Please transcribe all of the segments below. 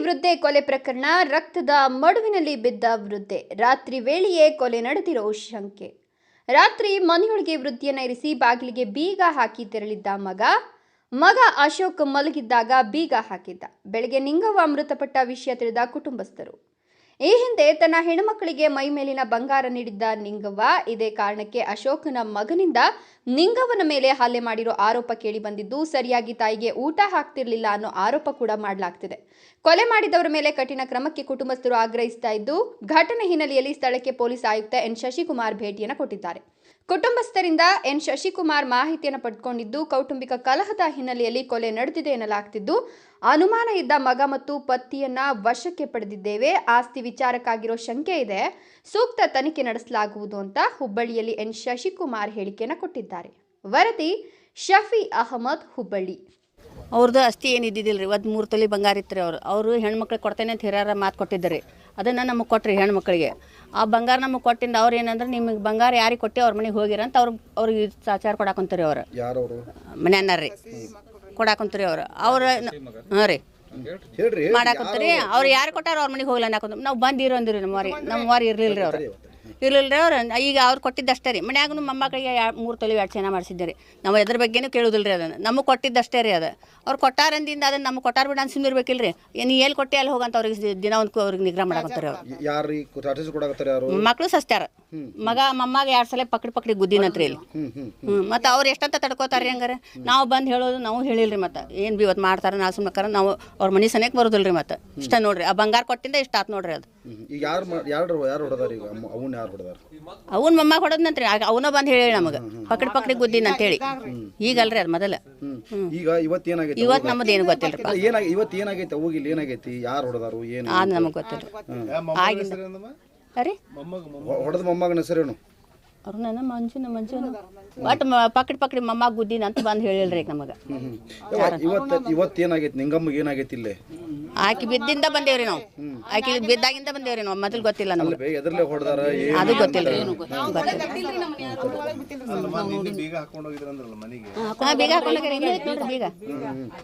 ವೃದ್ಧೆ ಕೊಲೆ ಪ್ರಕರಣ, ರಕ್ತದ ಮಡುವಿನಲ್ಲಿ ಬಿದ್ದ ವೃದ್ಧೆ, ರಾತ್ರಿ ವೇಳೆಯೇ ಕೊಲೆ ನಡೆದಿರೋ ಶಂಕೆ. ರಾತ್ರಿ ಮನೆಯೊಳಗೆ ವೃದ್ಧೆಯನ್ನ ಇರಿಸಿ ಬಾಗಿಲಿಗೆ ಬೀಗ ಹಾಕಿ ತೆರಳಿದ್ದ ಮಗ ಅಶೋಕ್ ಮಲಗಿದ್ದಾಗ ಬೀಗ ಹಾಕಿದ್ದ. ಬೆಳಗ್ಗೆ ನಿಂಗವ್ವ ಮೃತಪಟ್ಟ ವಿಷಯ ತಿಳಿದ ಕುಟುಂಬಸ್ಥರು. ಈ ಹಿಂದೆ ತನ್ನ ಹೆಣ್ಣುಮಕ್ಕಳಿಗೆ ಮೈ ಮೇಲಿನ ಬಂಗಾರ ನೀಡಿದ್ದ ನಿಂಗವ್ವ, ಇದೇ ಕಾರಣಕ್ಕೆ ಅಶೋಕನ ಮಗನಿಂದ ನಿಂಗವ್ವನ ಮೇಲೆ ಹಲ್ಲೆ ಮಾಡಿರೋ ಆರೋಪ ಕೇಳಿ ಬಂದಿದ್ದು, ಸರಿಯಾಗಿ ತಾಯಿಗೆ ಊಟ ಹಾಕ್ತಿರ್ಲಿಲ್ಲ ಅನ್ನೋ ಆರೋಪ ಕೂಡ ಮಾಡಲಾಗ್ತಿದೆ. ಕೊಲೆ ಮಾಡಿದವರ ಮೇಲೆ ಕಠಿಣ ಕ್ರಮಕ್ಕೆ ಕುಟುಂಬಸ್ಥರು ಆಗ್ರಹಿಸ್ತಾ ಇದ್ದು, ಘಟನೆ ಹಿನ್ನೆಲೆಯಲ್ಲಿ ಸ್ಥಳಕ್ಕೆ ಪೊಲೀಸ್ ಆಯುಕ್ತ ಎನ್ ಶಶಿಕುಮಾರ್ ಭೇಟಿಯನ್ನು ಕೊಟ್ಟಿದ್ದಾರೆ. ಕುಟುಂಬಸ್ಥರಿಂದ ಎನ್ ಶಶಿಕುಮಾರ್ ಮಾಹಿತಿಯನ್ನು ಪಡೆದುಕೊಂಡಿದ್ದು, ಕೌಟುಂಬಿಕ ಕಲಹದ ಹಿನ್ನೆಲೆಯಲ್ಲಿ ಕೊಲೆ ನಡೆದಿದೆ ಎನ್ನಲಾಗ್ತಿದ್ದು, ಅನುಮಾನ ಇದ್ದ ಮಗ ಮತ್ತು ಪತಿಯನ್ನ ವಶಕ್ಕೆ ಪಡೆದಿದ್ದೇವೆ. ಆಸ್ತಿ ವಿಚಾರಕ್ಕಾಗಿರೋ ಶಂಕೆ ಇದೆ, ಸೂಕ್ತ ತನಿಖೆ ನಡೆಸಲಾಗುವುದು ಅಂತ ಹುಬ್ಬಳ್ಳಿಯಲ್ಲಿ ಎನ್ ಶಶಿಕುಮಾರ್ ಹೇಳಿಕೆಯನ್ನು ಕೊಟ್ಟಿದ್ದಾರೆ. ವರದಿ ಶಫಿ ಅಹಮದ್, ಹುಬ್ಬಳ್ಳಿ. ಅವ್ರದ್ದು ಆಸ್ತಿ ಏನಿದ್ದಿದ್ದಿಲ್ಲ ರೀ, 3 ತೊಲೆ ಬಂಗಾರ ಇತ್ತು ರೀ. ಅವರು ಹೆಣ್ಮಕ್ಳಿಗೆ ಕೊಡ್ತೇನೆ ಅಂತ ಹಿರಿಯರ ಮಾತು ಕೊಟ್ಟಿದ್ದರು. ಅದನ್ನು ನಮಗೆ ಕೊಟ್ರಿ ಹೆಣ್ಮಕ್ಳಿಗೆ. ಆ ಬಂಗಾರ ನಮಗೆ ಕೊಟ್ಟಿಂದ ಅವ್ರು ಏನಂದ್ರೆ, ನಿಮಗೆ ಬಂಗಾರ ಯಾರಿಗೆ ಕೊಟ್ಟು ಅವ್ರ ಮನೆಗೆ ಹೋಗಿರ ಅಂತ ಅವ್ರಿಗೆ ಸಾಚಾರ ಕೊಡಾಕೊಂತಾರೆ. ಅವ್ರು ಮನೆಯನ್ನ ರೀ ಕೊಡಾಕೊಂತಾರೆ. ಅವ್ರು ಹಾಂ ರೀ ಮಾಡಾಕೊಂತಾರೆ. ಅವ್ರು ಯಾರು ಕೊಟ್ಟಾರ ಅವ್ರ ಮನೆಗೆ ಹೋಗಿಲ್ಲ ಅನ್ನಕೊಂತ ನಾವು ಬಂದಿರೋ ಅಂದಿರಿ. ನಮ್ಮ ವಾರಿ ಇರಲಿಲ್ಲ ರೀ. ಅವ್ರು ಈಗ ಅವ್ರು ಕೊಟ್ಟಿದ್ದಷ್ಟೇ ರೀ. ಮನ್ಯಾಗೂ ಮೊಮ್ಮಕ್ಕಳಿಗೆ 3 ತೊಲೆ 2 ಚೈನ ಮಾಡಿಸಿದ್ದೀರಿ. ನಾವು ಎದ್ರ ಬಗ್ಗೆನೂ ಕೇಳೋದಿಲ್ಲ ರೀ. ಅದನ್ನು ನಮಗೆ ಕೊಟ್ಟಿದ್ದಷ್ಟೇ ರೀ. ಅದು ಅವ್ರು ಕೊಟ್ಟಾರಂದಿಂದ ಅದನ್ನು ನಮಗೆ ಕೊಟ್ಟಾರ ಬಿಡ ಅಂತ ಸುಮ್ಮನಿರ್ಬೇಕಿಲ್ಲ ರೀ. ಏನು ಎಲ್ಲಿ ಕೊಟ್ಟೆ ಅಲ್ಲಿ ಹೋಗಂತ ಅವ್ರಿಗೆ ದಿನ ಒಂದು ಅವ್ರಿಗೆ ನಿಗ್ರಹ ಮಾಡಾಕತ್ತಾರೆ. ಅವ್ರು ಮಕ್ಕಳು ಸಸ್ತ್ಯಾರ. ಮೊಮ್ಮಗೆ 2 ಸಲ ಪಕಡಿ ಗುದ್ದಿನಂತ್ರಿ ಇಲ್ಲಿ. ಮತ್ತು ಅವ್ರು ಎಷ್ಟಂತ ತಡ್ಕೋತಾರೆ ಹಂಗಾರೆ. ನಾವು ಬಂದು ಹೇಳೋದು ನಾವು ಹೇಳಿಲ್ರಿ. ಮತ್ತು ಏನು ಬಿ ಇವತ್ತು ಮಾಡ್ತಾರೆ ನಾ ಸುಮ್ಮನೆ ನಾವು ಅವ್ರ ಮನೆ ಸನಿಯಕ್ಕೆ ಬರೋದಿಲ್ಲ ರೀ. ಮತ್ತು ಇಷ್ಟ ನೋಡ್ರಿ, ಆ ಬಂಗಾರ ಕೊಟ್ಟಿಂದ ಇಷ್ಟ ಆತು ನೋಡ್ರಿ. ಅದು ಅವನ ಮೊಮ್ಮ ಹೊಡೋದ್ನಂತ್ರಿ. ಅವನ ಬಂದು ಹೇಳಿ ನಮಗೆ ಪಕಡಿ ಗುದ್ದಿನ ಅಂತ ಹೇಳಿ. ಈಗಲ್ರಿ ಅದು ಮೊದಲ. ಇವತ್ತು ನಮ್ಮದು ಏನು ಗೊತ್ತಿಲ್ಲ ಅದು ನಮಗೆ ಗೊತ್ತಿಲ್ಲ. ಆಗಿಂದ ರೀ ಅವ್ರು ನನ್ನ ಮಂಜು ಒಟ್ಟು ಪಕಡಿ ಮೊಮ್ಮ ಗುದ್ದಿನ ಅಂತ ಬಂದು ಹೇಳಿಲ್ರಿ ನಮಗೆ. ಇವತ್ತೇನಾಗೈತಿ ನಿಂಗಮ್ಮಗೆ ಏನಾಗೈತಿ ಇಲ್ಲೇ? ಆಕಿ ಬಿದ್ದಿಂದ ಬಂದೇವ್ರಿ ನಾವು. ಆಕಿ ಬಿದ್ದಾಗಿಂದ ಬಂದೇವ್ರಿ ನಾವು. ಮೊದಲು ಗೊತ್ತಿಲ್ಲ ನಮಗೆ. ಅದು ಗೊತ್ತಿಲ್ಲ ರೀ.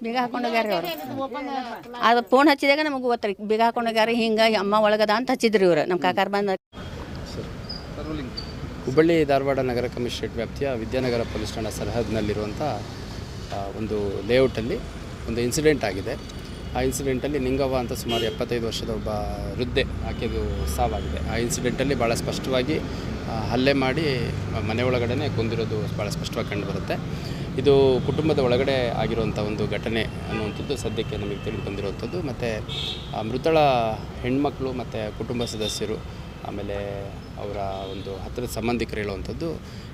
ಬೀಗ ಹಾಕೊಂಡೋಗ್ಯಾರ ಅವ್ರು. ಅದು ಫೋನ್ ಹಚ್ಚಿದಾಗ ನಮಗೆ ಗೊತ್ತರಿ ಬೀಗ ಹಾಕೊಂಡೋಗ್ಯಾರ. ಹಿಂಗೆ ಅಮ್ಮ ಒಳಗದ ಅಂತ ಹಚ್ಚಿದ್ರಿ ಇವ್ರು. ನಮ್ಮ ಕಾಕಾರ ಬಂದ. ಹುಬ್ಬಳ್ಳಿ ಧಾರವಾಡ ನಗರ ಕಮಿಷನರೇಟ್ ವ್ಯಾಪ್ತಿಯ ವಿದ್ಯಾನಗರ ಪೊಲೀಸ್ ಠಾಣಾ ಸರಹದ್ದಿನಲ್ಲಿರುವಂಥ ಒಂದು ಲೇಔಟಲ್ಲಿ ಒಂದು ಇನ್ಸಿಡೆಂಟ್ ಆಗಿದೆ. ಆ ಇನ್ಸಿಡೆಂಟಲ್ಲಿ ನಿಂಗವ್ವ ಅಂತ ಸುಮಾರು 75 ವರ್ಷದ ಒಬ್ಬ ವೃದ್ಧೆ, ಆಕೆದು ಸಾವಾಗಿದೆ. ಆ ಇನ್ಸಿಡೆಂಟಲ್ಲಿ ಭಾಳ ಸ್ಪಷ್ಟವಾಗಿ ಹಲ್ಲೆ ಮಾಡಿ ಮನೆ ಒಳಗಡೆ ಕೊಂದಿರೋದು ಭಾಳ ಸ್ಪಷ್ಟವಾಗಿ ಕಂಡುಬರುತ್ತೆ. ಇದು ಕುಟುಂಬದ ಒಳಗಡೆ ಆಗಿರುವಂಥ ಒಂದು ಘಟನೆ ಅನ್ನುವಂಥದ್ದು ಸದ್ಯಕ್ಕೆ ನಮಗೆ ತಿಳಿದು ಬಂದಿರುವಂಥದ್ದು. ಮತ್ತು ಮೃತಳ ಹೆಣ್ಮಕ್ಳು ಮತ್ತು ಕುಟುಂಬ ಸದಸ್ಯರು, ಆಮೇಲೆ ಅವರ ಒಂದು ಹತ್ತಿರದ ಸಂಬಂಧಿಕರು ಹೇಳುವಂಥದ್ದು,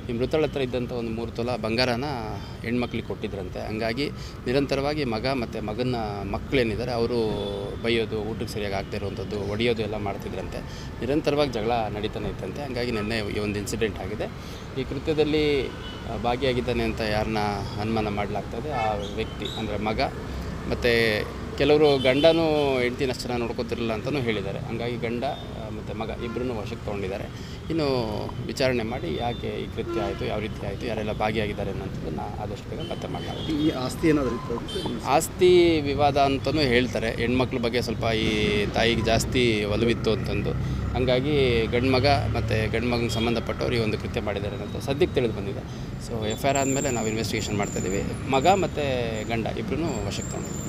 ಈ ಮೃತಳ ಹತ್ರ ಇದ್ದಂಥ ಒಂದು 3 ತೊಲ ಬಂಗಾರನ ಹೆಣ್ಮಕ್ಳಿಗೆ ಕೊಟ್ಟಿದ್ರಂತೆ. ಹಂಗಾಗಿ ನಿರಂತರವಾಗಿ ಮಗ ಮತ್ತು ಮಗನ ಮಕ್ಕಳೇನಿದ್ದಾರೆ ಅವರು ಬೈಯೋದು, ಊಟಕ್ಕೆ ಸರಿಯಾಗಿ ಆಗದೆ ಇರುವಂಥದ್ದು, ಹೊಡೆಯೋದು ಎಲ್ಲ ಮಾಡ್ತಿದ್ರಂತೆ. ನಿರಂತರವಾಗಿ ಜಗಳ ನಡೀತಾನೆ ಇತ್ತಂತೆ. ಹಂಗಾಗಿ ನಿನ್ನೆ ಈ ಒಂದು ಇನ್ಸಿಡೆಂಟ್ ಆಗಿದೆ. ಈ ಕೃತ್ಯದಲ್ಲಿ ಭಾಗಿಯಾಗಿದ್ದಾನೆ ಅಂತ ಯಾರನ್ನ ಅನುಮಾನ ಮಾಡಲಾಗ್ತದೆ ಆ ವ್ಯಕ್ತಿ ಅಂದರೆ ಮಗ. ಮತ್ತು ಕೆಲವರು ಗಂಡನೂ ಹೆಂಡ್ತಿನ ಅಷ್ಟು ಚೆನ್ನಾಗಿ ನೋಡ್ಕೊತಿರಲಿಲ್ಲ ಅಂತಲೂ ಹೇಳಿದ್ದಾರೆ. ಹಂಗಾಗಿ ಗಂಡ ಮತ್ತು ಮಗ ಇಬ್ಬರನ್ನೂ ವಶಕ್ಕೆ ತೊಗೊಂಡಿದ್ದಾರೆ. ಇನ್ನು ವಿಚಾರಣೆ ಮಾಡಿ ಯಾಕೆ ಈ ಕೃತ್ಯ ಆಯಿತು, ಯಾವ ರೀತಿ ಆಯಿತು, ಯಾರೆಲ್ಲ ಭಾಗಿಯಾಗಿದ್ದಾರೆ ಅನ್ನೋಂಥದ್ದನ್ನು ಆದಷ್ಟು ಬೇಗ ಪತ್ತೆ ಮಾಡಲಾಗುತ್ತೆ. ಈ ಆಸ್ತಿ ಏನಾದರೂ ಆಸ್ತಿ ವಿವಾದ ಅಂತಲೂ ಹೇಳ್ತಾರೆ. ಹೆಣ್ಮಕ್ಳ ಬಗ್ಗೆ ಸ್ವಲ್ಪ ಈ ತಾಯಿಗೆ ಜಾಸ್ತಿ ಒಲವಿತ್ತು ಅಂತಂದು, ಹಂಗಾಗಿ ಗಂಡು ಮಗ ಮತ್ತು ಗಂಡು ಮಗನಿಗೆ ಸಂಬಂಧಪಟ್ಟವ್ರು ಈ ಒಂದು ಕೃತ್ಯ ಮಾಡಿದ್ದಾರೆ ಅಂತ ಸದ್ಯಕ್ಕೆ ತಿಳಿದು ಬಂದಿದೆ. ಸೊ FIR ಆದಮೇಲೆ ನಾವು ಇನ್ವೆಸ್ಟಿಗೇಷನ್ ಮಾಡ್ತಾಯಿದ್ದೀವಿ. ಮಗ ಮತ್ತು ಗಂಡ ಇಬ್ಬರೂ ವಶಕ್ಕೆ ತೊಗೊಂಡಿದ್ದೀವಿ.